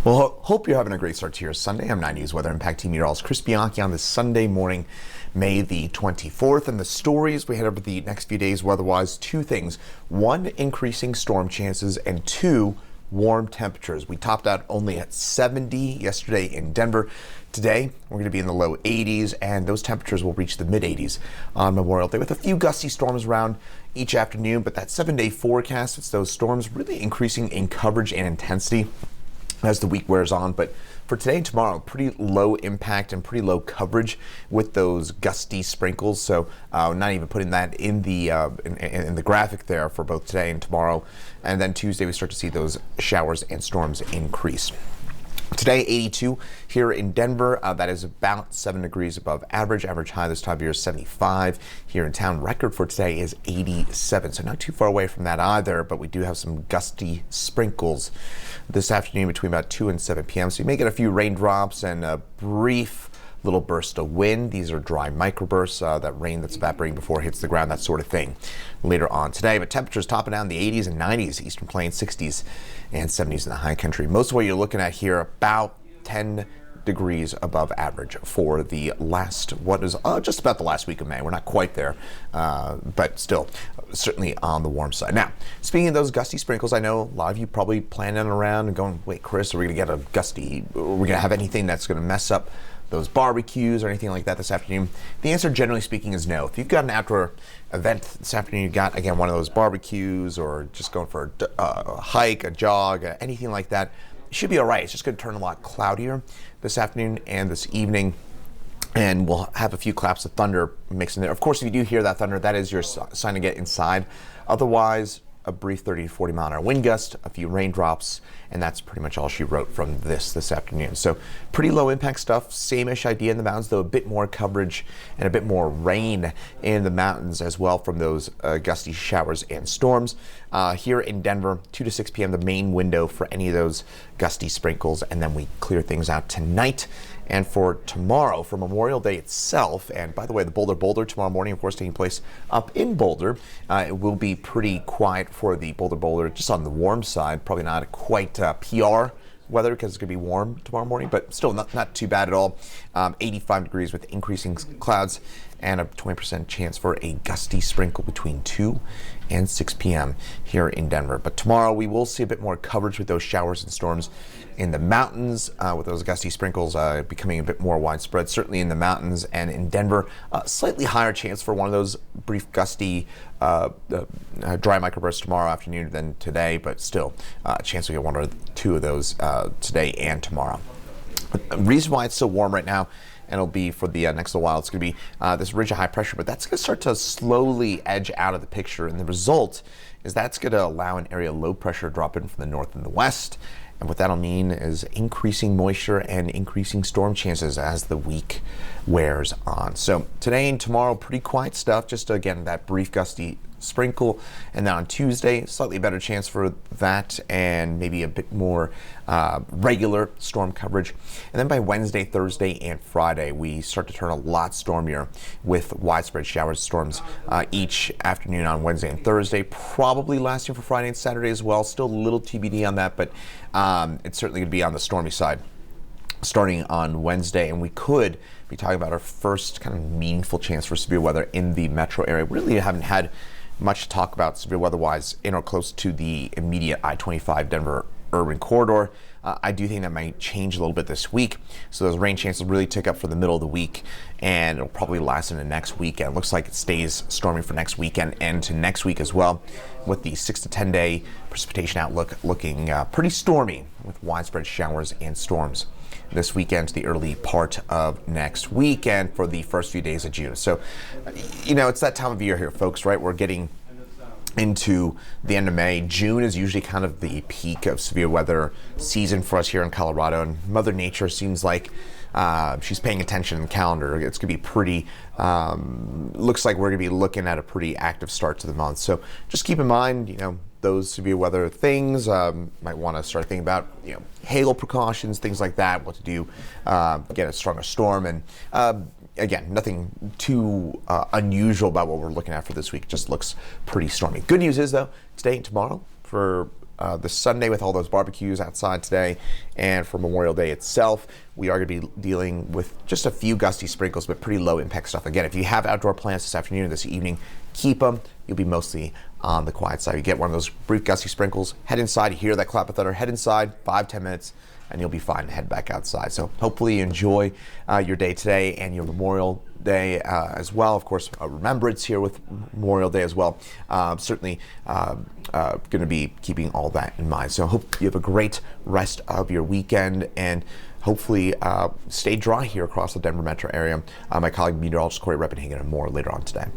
Well, hope you're having a great start to your Sunday. I'm 9 News Weather Impact Team Meteorologist Chris Bianchi on this Sunday morning, May the 24th. And the stories we head over the next few days weather-wise, two things. One, increasing storm chances, and two, warm temperatures. We topped out only at 70 yesterday in Denver. Today, we're going to be in the low 80s, and those temperatures will reach the mid 80s on Memorial Day with a few gusty storms around each afternoon. But that 7-day forecast, it's those storms really increasing in coverage and intensity as the week wears on. But for today and tomorrow, pretty low impact and pretty low coverage with those gusty sprinkles. So not even putting that in the graphic there for both today and tomorrow. And then Tuesday, we start to see those showers and storms increase. Today, 82 here in Denver. That is about 7 degrees above average. Average high this time of year is 75 here in town. Record for today is 87, so not too far away from that either, but we do have some gusty sprinkles this afternoon between about 2 and 7 p.m. So you may get a few raindrops and a brief little burst of wind. These are dry microbursts, that rain that's evaporating before it hits the ground, that sort of thing later on today. But temperatures topping down the 80s and 90s, Eastern Plains 60s and 70s in the high country. Most of what you're looking at here, about 10 degrees above average for the last, just about the last week of May. We're not quite there, but still certainly on the warm side. Now, speaking of those gusty sprinkles, I know a lot of you probably planning around and going, wait, Chris, are we going to get a gusty, are we going to have anything that's going to mess up those barbecues or anything like that this afternoon? The answer, generally speaking, is no. If you've got an outdoor event this afternoon, you've got, again, one of those barbecues or just going for a hike, a jog, anything like that, it should be all right. It's just going to turn a lot cloudier this afternoon and this evening, and we'll have a few claps of thunder mixed in there. Of course, if you do hear that thunder, that is your sign to get inside. Otherwise, a brief 30 to 40 mile an hour wind gust, a few raindrops, and that's pretty much all she wrote from this afternoon. So pretty low impact stuff, same-ish idea in the mountains, though a bit more coverage and a bit more rain in the mountains as well from those gusty showers and storms. Here in Denver, 2 to 6 p.m., the main window for any of those gusty sprinkles, and then we clear things out tonight. And for tomorrow, for Memorial Day itself, and by the way, the Boulder tomorrow morning, of course, taking place up in Boulder. It will be pretty quiet for the Boulder, just on the warm side. Probably not quite PR weather because it's going to be warm tomorrow morning, but still not too bad at all. 85 degrees with increasing clouds and a 20% chance for a gusty sprinkle between 2 and 6 p.m. here in Denver. But tomorrow we will see a bit more coverage with those showers and storms in the mountains, with those gusty sprinkles becoming a bit more widespread, certainly in the mountains. And in Denver, slightly higher chance for one of those brief gusty dry microbursts tomorrow afternoon than today, but still a chance to get one or two of those today and tomorrow. The reason why it's so warm right now, and it'll be for the next little while, it's going to be this ridge of high pressure, but that's going to start to slowly edge out of the picture, and the result is that's going to allow an area of low pressure to drop in from the north and the west. And what that'll mean is increasing moisture and increasing storm chances as the week wears on. So today and tomorrow, pretty quiet stuff. Just again, that brief gusty sprinkle. And then on Tuesday, slightly better chance for that and maybe a bit more regular storm coverage. And then by Wednesday, Thursday, and Friday, we start to turn a lot stormier with widespread showers, storms each afternoon on Wednesday and Thursday, probably lasting for Friday and Saturday as well. Still a little TBD on that, but it's certainly going to be on the stormy side starting on Wednesday, and we could be talking about our first kind of meaningful chance for severe weather in the metro area. Really haven't had much to talk about severe weather-wise in or close to the immediate I-25 Denver urban corridor. I do think that might change a little bit this week. So those rain chances really tick up for the middle of the week, and it'll probably last into next weekend. It looks like it stays stormy for next weekend and to next week as well, with the 6 to 10 day precipitation outlook looking pretty stormy with widespread showers and storms this weekend to the early part of next week and for the first few days of June. So, it's that time of year here, folks, right? We're getting into the end of May. June is usually kind of the peak of severe weather season for us here in Colorado, and Mother Nature seems like she's paying attention in the calendar. It's going to be pretty, looks like we're going to be looking at a pretty active start to the month. So just keep in mind, those severe weather things. Might want to start thinking about, hail precautions, things like that, what to do, get a stronger storm. And again, nothing too unusual about what we're looking at for this week. Just looks pretty stormy. Good news is, though, today and tomorrow, for the Sunday with all those barbecues outside today, and for Memorial Day itself, we are going to be dealing with just a few gusty sprinkles, but pretty low impact stuff. Again, if you have outdoor plans this afternoon or this evening, keep them. You'll be mostly on the quiet side. You get one of those brief gusty sprinkles, head inside, you hear that clap of thunder, head inside, 5-10 minutes, and you'll be fine to head back outside. So hopefully you enjoy your day today and your Memorial Day as well. Of course, remembrance here with Memorial Day as well. Certainly going to be keeping all that in mind. So I hope you have a great rest of your weekend, and hopefully stay dry here across the Denver metro area. My colleague meteorologist Corey Reppenhagen and more later on today.